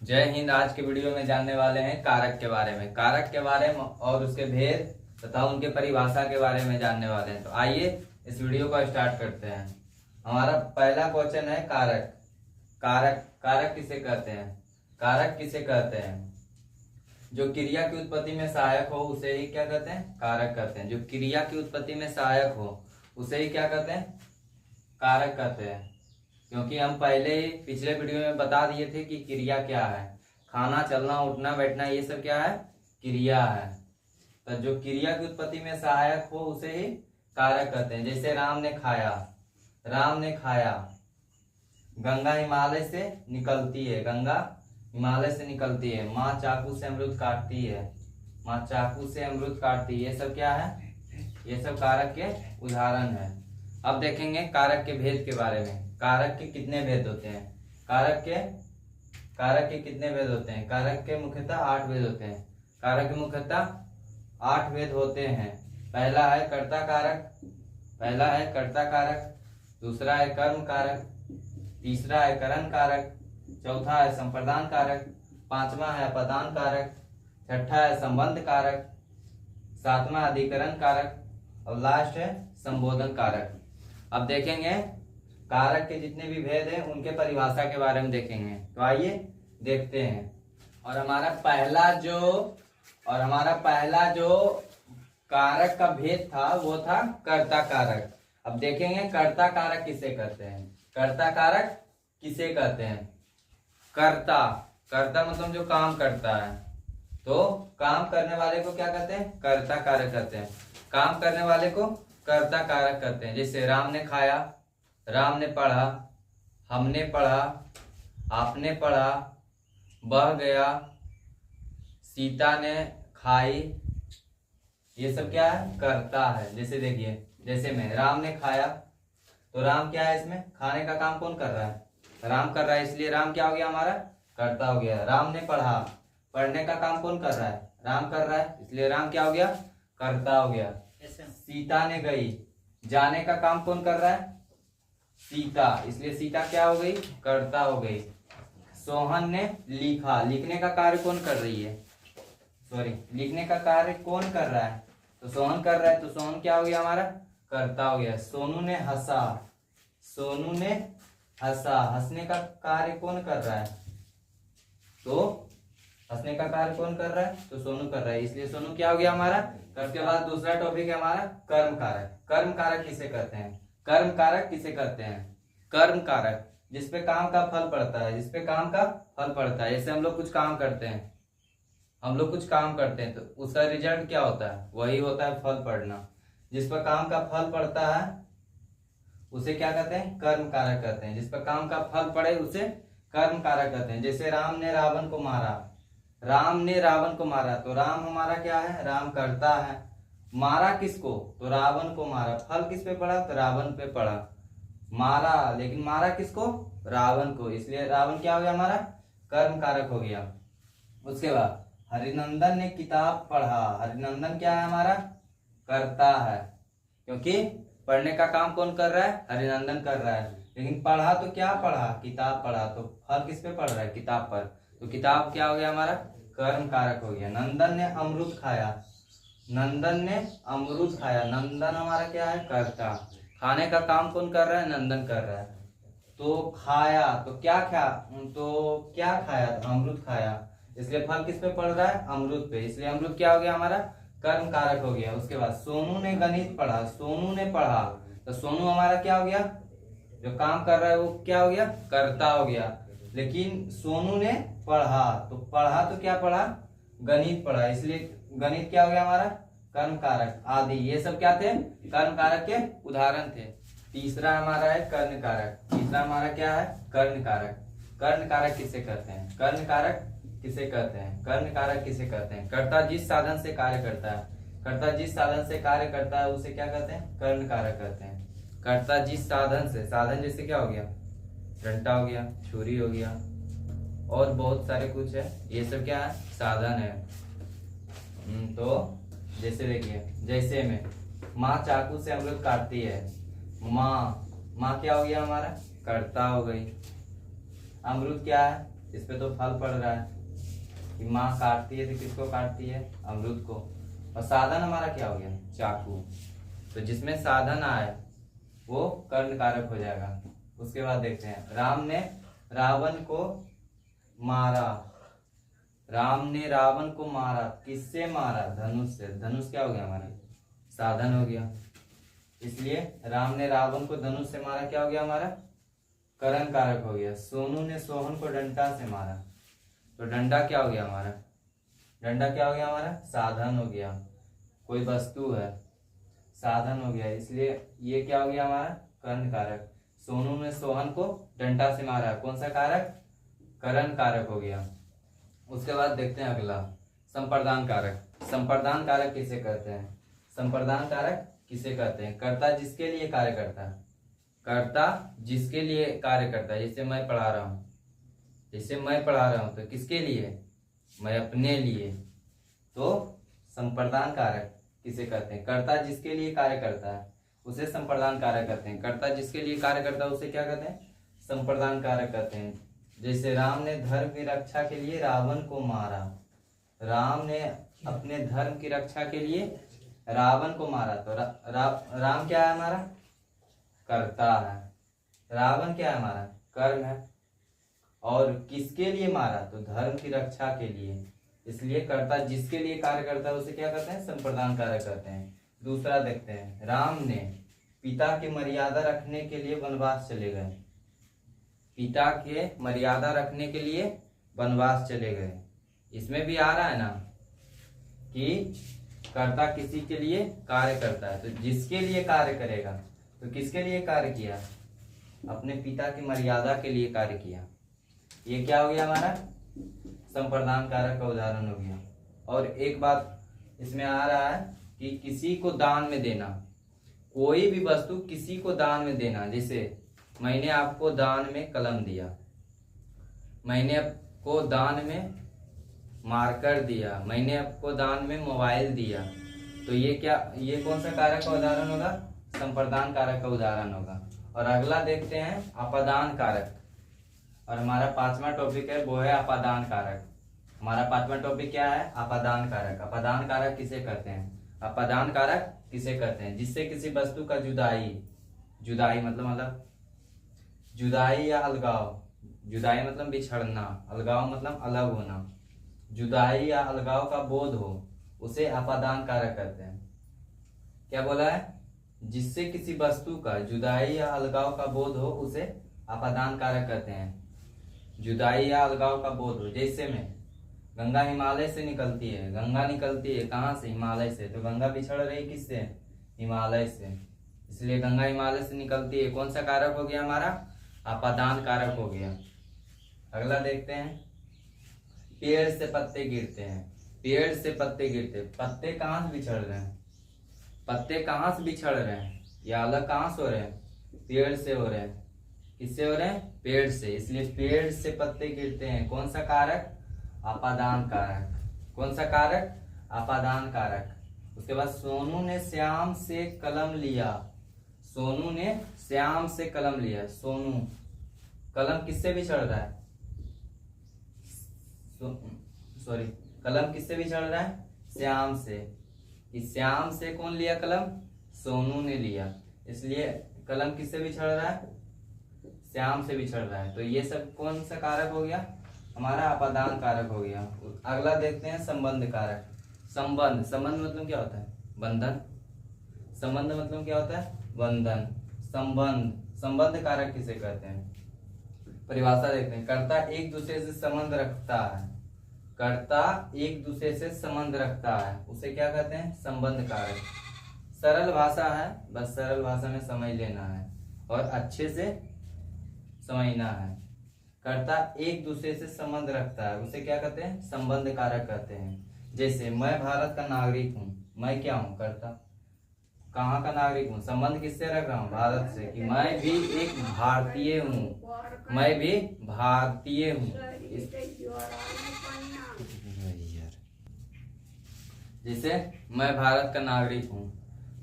जय हिंद। आज के वीडियो में जानने वाले हैं कारक के बारे में, कारक के बारे में और उसके भेद तथा उनके परिभाषा के बारे में जानने वाले हैं। तो आइए इस वीडियो को स्टार्ट करते हैं। हमारा पहला क्वेश्चन है कारक। कारक कारक किसे कहते हैं? कारक किसे कहते हैं? जो क्रिया की उत्पत्ति में सहायक हो उसे ही क्या कहते हैं? कारक कहते हैं। जो क्रिया की उत्पत्ति में सहायक हो उसे ही क्या कहते हैं? कारक कहते हैं। क्योंकि हम पहले ही पिछले वीडियो में बता दिए थे कि क्रिया क्या है। खाना, चलना, उठना, बैठना, ये सब क्या है? क्रिया है। तो जो क्रिया की उत्पत्ति में सहायक हो उसे ही कारक कहते हैं। जैसे राम ने खाया, राम ने खाया। गंगा हिमालय से निकलती है, गंगा हिमालय से निकलती है। माँ चाकू से अमृत काटती है, माँ चाकू से अमृत काटती है। ये सब क्या है? ये सब कारक के उदाहरण है। अब देखेंगे कारक के भेद के बारे में। कारक के कितने भेद होते हैं? कारक के कितने भेद होते हैं? कारक के मुख्यतः 8 भेद होते हैं। कारक के मुख्यतः 8 भेद होते हैं। पहला है कर्ता कारक, पहला है कर्ता कारक, दूसरा है कर्म कारक, तीसरा है करण कारक, चौथा है संप्रदान कारक, पांचवा है अपदान कारक, छठा है संबंध कारक, सातवां अधिकरण कारक और लास्ट है संबोधन कारक। अब देखेंगे कारक के जितने भी भेद हैं उनके परिभाषा के बारे में देखेंगे। तो आइए देखते हैं। और हमारा पहला जो कारक का भेद था वो था कर्ता कारक। अब देखेंगे कर्ता कारक किसे कहते हैं? कर्ता कारक किसे कहते हैं? कर्ता मतलब जो काम करता है। तो काम करने वाले को क्या कहते हैं? कर्ता कारक कहते हैं। काम करने वाले को कर्ता कारक कहते हैं। जैसे राम ने खाया, राम ने पढ़ा, हमने पढ़ा, आपने पढ़ा, बह गया, सीता ने खाई। ये सब क्या है? कर्ता है। जैसे देखिए, जैसे में राम ने खाया, तो राम क्या है? इसमें खाने का काम कौन कर रहा है? राम कर रहा है, इसलिए राम क्या हो गया? हमारा कर्ता हो गया। राम ने पढ़ा, पढ़ने का काम कौन कर रहा है? राम कर रहा है, इसलिए राम क्या हो गया? कर्ता हो गया। सीता ने गई, जाने का काम कौन कर रहा है? सीता, इसलिए सीता क्या हो गई? कर्ता हो गई। सोहन ने लिखा, लिखने का कार्य कौन कर रही है? लिखने का कार्य कौन कर रहा है? तो सोहन कर रहा है, तो सोहन क्या हो गया? हमारा कर्ता हो गया। सोनू ने हंसा, सोनू ने हंसा, हंसने का कार्य कौन कर रहा है? तो हंसने का कार्य कौन कर रहा है? तो सोनू कर रहा है, इसलिए सोनू क्या हो गया हमारा? उसके बाद दूसरा टॉपिक है हमारा कर्म कारक। कर्म कारक किसे कहते हैं? कर्म कारक किसे कहते हैं? कर्म कारक जिसपे काम का फल पड़ता है, जिसपे काम का फल पड़ता है। जैसे हम लोग कुछ काम करते हैं, तो उसका रिजल्ट क्या होता है? वही होता है फल पड़ना। जिस पर काम का फल पड़ता है उसे क्या कहते हैं? कर्म कारक कहते हैं। जिस पर काम का फल पड़े उसे कर्म कारक कहते हैं। जैसे राम ने रावण को मारा, राम ने रावण को मारा, तो राम हमारा क्या है? राम करता है। मारा किसको? तो रावण को मारा। फल किस पे पड़ा? तो रावण पे पड़ा। मारा, लेकिन मारा किसको? रावण को, इसलिए रावण क्या हो गया? हमारा कर्म कारक हो गया। उसके बाद हरिनंदन ने किताब पढ़ा, हरिनंदन क्या है? हमारा करता है, क्योंकि पढ़ने का काम कौन कर रहा है? हरिनंदन कर रहा है। लेकिन पढ़ा तो क्या पढ़ा? किताब पढ़ा, तो फल किस पे पड़ रहा है? किताब पर, तो किताब क्या हो गया? हमारा कर्म कारक हो गया। नंदन ने अमरूद खाया, नंदन ने अमरूद खाया, नंदन हमारा क्या है? कर्ता। खाने का काम कौन कर रहा है? नंदन कर रहा है। तो खाया, तो क्या खाया? तो अमरूद खाया, इसलिए फल किस पे पड़ रहा है? अमरूद पे, इसलिए अमरूद क्या हो गया? हमारा कर्म कारक हो गया। उसके बाद सोनू ने गणित पढ़ा, सोनू ने पढ़ा, तो सोनू हमारा क्या हो गया? जो काम कर रहा है वो क्या हो गया? कर्ता हो गया। लेकिन सोनू ने पढ़ा, तो क्या पढ़ा? गणित पढ़ा, इसलिए गणित क्या हो गया? हमारा कर्म कारक। आदि ये सब क्या थे? कर्म कारक के उदाहरण थे। तीसरा हमारा है कर्ण कारक। तीसरा हमारा क्या है? कर्ण कारक। कर्ण कारक किसे कहते हैं? कर्ण कारक किसे कहते हैं? कर्ण कारक किसे कहते हैं? कर्ता जिस साधन से कार्य करता है, कर्ता जिस साधन से कार्य करता है उसे क्या कहते हैं? कर्ण कारक कहते हैं। कर्ता जिस साधन से, साधन जैसे क्या हो गया? डंडा हो गया, छुरी हो गया और बहुत सारे कुछ है, ये सब क्या है? साधन है। तो जैसे देखिए, जैसे में माँ चाकू से अमरूद काटती है, माँ क्या हो गया? हमारा कर्ता हो गई। अमरूद क्या है? इस पे तो फल पड़ रहा है कि माँ काटती है तो किसको काटती है, अमरूद को। और साधन हमारा क्या हो गया, चाकू। तो जिसमें साधन आए वो कर्ण कारक हो जाएगा। उसके बाद देखते हैं, राम ने रावण को मारा। राम ने रावण को मारा, किससे मारा, धनुष से। धनुष क्या हो गया हमारा, साधन हो गया। इसलिए राम ने रावण को धनुष से मारा, क्या हो गया हमारा, करण कारक हो गया। सोनू ने सोहन को डंडा से मारा, तो डंडा क्या हो गया हमारा, डंडा क्या हो गया हमारा, साधन हो गया। कोई वस्तु है, साधन हो गया, इसलिए ये क्या हो गया हमारा, कर्ण कारक। सोनू ने सोहन को डंडा से मारा, कौन सा कारक, करण कारक हो गया। उसके बाद देखते हैं अगला, संप्रदान कारक। संप्रदान कारक किसे कहते हैं, संप्रदान कारक किसे कहते हैं, कर्ता जिसके लिए कार्य करता है, कर्ता जिसके लिए कार्य करता है। जैसे मैं पढ़ा रहा हूँ, जैसे मैं पढ़ा रहा हूँ तो किसके लिए, मैं अपने लिए। तो संप्रदान कारक किसे कहते हैं, कर्ता जिसके लिए कार्य करता है उसे संप्रदान कारक कहते हैं। कर्ता जिसके लिए कार्य करता है उसे क्या कहते हैं, संप्रदान कारक कहते हैं। जैसे राम ने धर्म की रक्षा के लिए रावण को मारा। राम ने अपने धर्म की रक्षा के लिए रावण को मारा, तो राम क्या है हमारा, कर्ता है। रावण क्या है हमारा, कर्म है। और किसके लिए मारा, तो धर्म की रक्षा के लिए। इसलिए कर्ता जिसके लिए कार्य करता है उसे क्या कहते हैं, संप्रदान कारक कहते हैं। दूसरा देखते हैं, राम ने पिता की मर्यादा रखने के लिए वनवास चले गए। पिता के मर्यादा रखने के लिए वनवास चले गए। इसमें भी आ रहा है ना कि कर्ता किसी के लिए कार्य करता है, तो जिसके लिए कार्य करेगा, तो किसके लिए कार्य किया, अपने पिता की मर्यादा के लिए कार्य किया। ये क्या हो गया हमारा, संप्रदान कारक का उदाहरण हो गया। और एक बात इसमें आ रहा है कि किसी को दान में देना, कोई भी वस्तु किसी को दान में देना। जैसे मैंने आपको दान में कलम दिया, मैंने आपको दान में मार्कर दिया, मैंने आपको दान में मोबाइल दिया, तो ये क्या, ये कौन सा कारक का उदाहरण होगा, संप्रदान कारक का उदाहरण होगा। और अगला देखते हैं अपादान कारक। और हमारा 5वां टॉपिक है वो है अपादान कारक। हमारा 5वां टॉपिक क्या है, अपादान कारक। अपादान कारक किसे कहते हैं, अपादान कारक किसे कहते हैं, जिससे किसी वस्तु का जुदाई, जुदाई मतलब जुदाई या अलगाव, जुदाई मतलब बिछड़ना, अलगाव मतलब अलग होना, जुदाई या अलगाव का बोध हो, उसे अपादान कारक कहते हैं। क्या बोला है, जिससे किसी वस्तु का जुदाई या अलगाव का बोध हो उसे अपादान कारक कहते हैं। जुदाई या अलगाव का बोध हो, जैसे में गंगा हिमालय से निकलती है, गंगा निकलती है कहाँ से, हिमालय से, तो गंगा बिछड़ रही किससे, हिमालय से, इसलिए गंगा हिमालय से निकलती है। कौन सा कारक हो गया हमारा, अपादान कारक हो गया। अगला देखते हैं, पेड़ से पत्ते गिरते हैं। पेड़ से पत्ते गिरते, पत्ते कहाँ से बिछड़ रहे हैं, पत्ते कहाँ से बिछड़ रहे हैं या अलग कहाँ से हो रहे हैं, पेड़ से हो रहे हैं। किससे हो रहे हैं, पेड़ से, इसलिए पेड़ से पत्ते गिरते हैं। कौन सा कारक, अपादान कारक। कौन सा कारक, अपादान कारक। उसके बाद सोनू ने श्याम से कलम लिया। सोनू ने श्याम से कलम लिया। सोनू, कलम किससे बिछड़ रहा है, सॉरी, कलम किससे बिछड़ रहा है, श्याम से। कि श्याम से कौन लिया कलम, सोनू ने लिया, इसलिए कलम किससे बिछड़ रहा है, श्याम से बिछड़ रहा है। तो ये सब कौन सा कारक हो गया, हमारा अपादान कारक हो गया। अगला देखते हैं संबंध कारक। संबंध, संबंध मतलब क्या होता है, बंधन। संबंध मतलब क्या होता है, बंधन। संबंध, संबंध कारक किसे कहते हैं, परिभाषा देखते हैं, कर्ता एक दूसरे से संबंध रखता है। कर्ता एक दूसरे से संबंध रखता है, उसे क्या कहते हैं, संबंध कारक। सरल भाषा है, बस सरल भाषा में समझ लेना है और अच्छे से समझना है। कर्ता एक दूसरे से संबंध रखता है, उसे क्या कहते हैं, संबंध कारक कहते हैं। जैसे मैं भारत का नागरिक हूँ, मैं क्या हूँ, कर्ता, कहाँ का नागरिक हूँ, संबंध किससे रख रहा हूँ, भारत से, कि मैं भी एक भारतीय हूँ, मैं भी भारतीय हूँ। जैसे मैं भारत का नागरिक हूँ,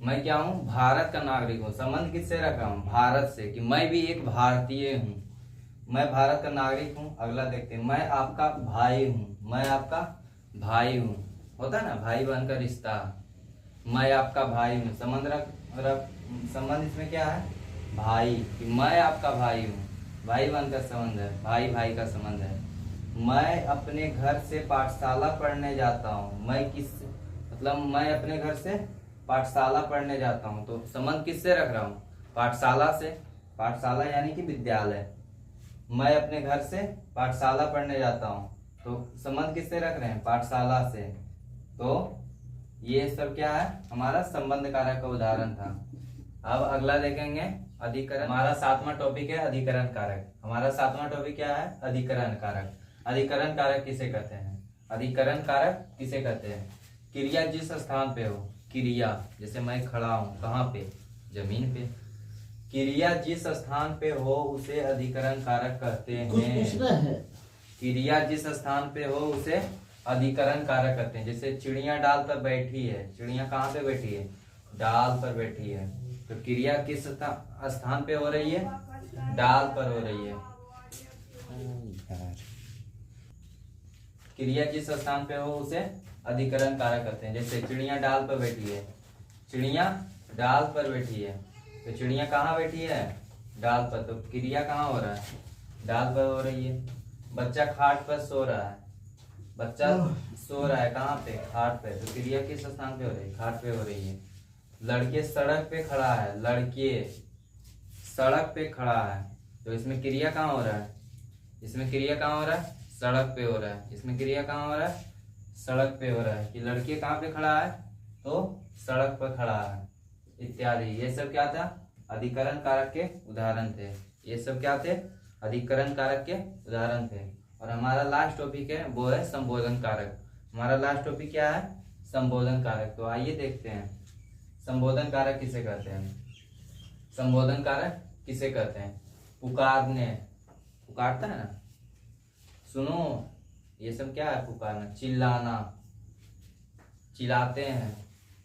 मैं क्या हूँ, भारत का नागरिक हूँ, संबंध किससे रख रहा हूँ, भारत से, कि मैं भी एक भारतीय हूँ, मैं भारत का नागरिक हूँ। अगला देखते हैं, मैं आपका भाई हूँ। मैं आपका भाई हूँ, होता है ना भाई बहन का रिश्ता। मैं आपका भाई हूँ, संबंध इसमें क्या है, भाई, कि मैं आपका भाई हूँ, भाई बहन का संबंध है, भाई भाई का संबंध है। मैं अपने घर से पाठशाला पढ़ने जाता हूँ। मतलब मैं अपने घर से पाठशाला पढ़ने जाता हूँ, तो संबंध किससे रख रहा हूँ, पाठशाला से। पाठशाला यानी कि विद्यालय। मैं अपने घर से पाठशाला पढ़ने जाता हूँ, तो संबंध किससे रख रहे हैं, पाठशाला से। तो ये सब क्या है, हमारा संबंध कारक का उदाहरण था। अब अगला देखेंगे अधिकरण। हमारा 7वां टॉपिक है अधिकरण कारक। हमारा 7वां टॉपिक क्या है, अधिकरण कारक। अधिकरण कारक किसे कहते हैं, अधिकरण कारक किसे कहते हैं, क्रिया जिस स्थान पे हो, क्रिया जैसे मैं खड़ा हूँ कहाँ पे, जमीन पे, क्रिया जिस स्थान पे हो उसे अधिकरण कारक कहते हैं। क्रिया जिस स्थान पे हो उसे अधिकरण कारक कहते हैं। जैसे चिड़िया डाल पर बैठी है, चिड़िया कहाँ पे बैठी है, डाल पर बैठी है, तो क्रिया किस स्थान पे हो रही है, डाल पर हो रही है। क्रिया जिस स्थान पे हो उसे अधिकरण कारक कहते हैं। जैसे चिड़िया डाल पर बैठी है, चिड़िया डाल पर बैठी है, तो चिड़िया कहाँ बैठी है, डाल पर, तो क्रिया कहाँ हो रहा है, डाल पर हो रही है। बच्चा खाट पर सो रहा है, बच्चा सो रहा है कहाँ पे, खाट पे, तो क्रिया किस स्थान पे हो रही है, खाट पे हो रही है। लड़के सड़क पे खड़ा है, लड़के सड़क पे खड़ा है, तो इसमें क्रिया कहाँ हो रहा है, इसमें क्रिया कहाँ हो रहा है, सड़क पे हो रहा है। इसमें क्रिया कहाँ हो रहा है, सड़क पे हो रहा है। कि लड़के कहाँ पे खड़ा है, तो सड़क पर खड़ा है, इत्यादि। ये सब क्या था, अधिकरण कारक के उदाहरण थे। ये सब क्या थे, अधिकरण कारक के उदाहरण थे। और हमारा लास्ट टॉपिक है वो है संबोधन कारक। हमारा लास्ट टॉपिक क्या है, संबोधन कारक। तो आइए देखते हैं संबोधन कारक किसे कहते हैं। संबोधन कारक किसे कहते हैं, पुकारने, पुकारता है ना, सुनो, ये सब क्या है, पुकारना, चिल्लाना, चिल्लाते हैं।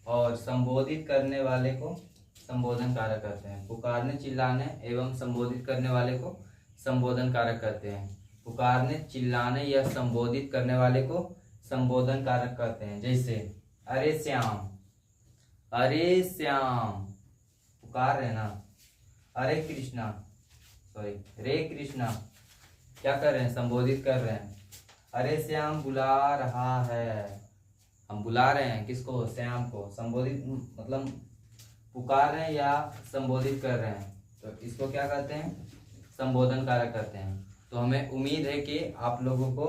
और संबोधित करने वाले को संबोधन कारक कहते हैं। पुकारने, चिल्लाने एवं संबोधित करने वाले को संबोधन कारक कहते हैं। पुकारने, चिल्लाने या संबोधित करने वाले को संबोधन कारक कहते हैं। जैसे अरे श्याम, अरे श्याम, पुकार रहे ना, अरे कृष्णा, सॉरी रे कृष्णा, क्या कर रहे हैं, संबोधित कर रहे हैं। अरे श्याम बुला रहा है, हम बुला रहे हैं किसको, श्याम को। संबोधित मतलब पुकार रहे हैं या संबोधित कर रहे हैं, तो इसको क्या कहते हैं, संबोधन कारक कहते हैं। तो हमें उम्मीद है कि आप लोगों को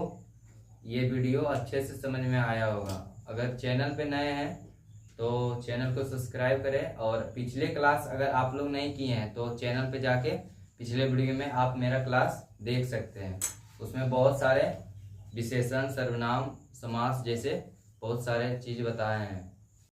ये वीडियो अच्छे से समझ में आया होगा। अगर चैनल पे नए हैं तो चैनल को सब्सक्राइब करें, और पिछले क्लास अगर आप लोग नहीं किए हैं तो चैनल पे जाके पिछले वीडियो में आप मेरा क्लास देख सकते हैं। उसमें बहुत सारे विशेषण, सर्वनाम, समास जैसे बहुत सारे चीज बताए हैं।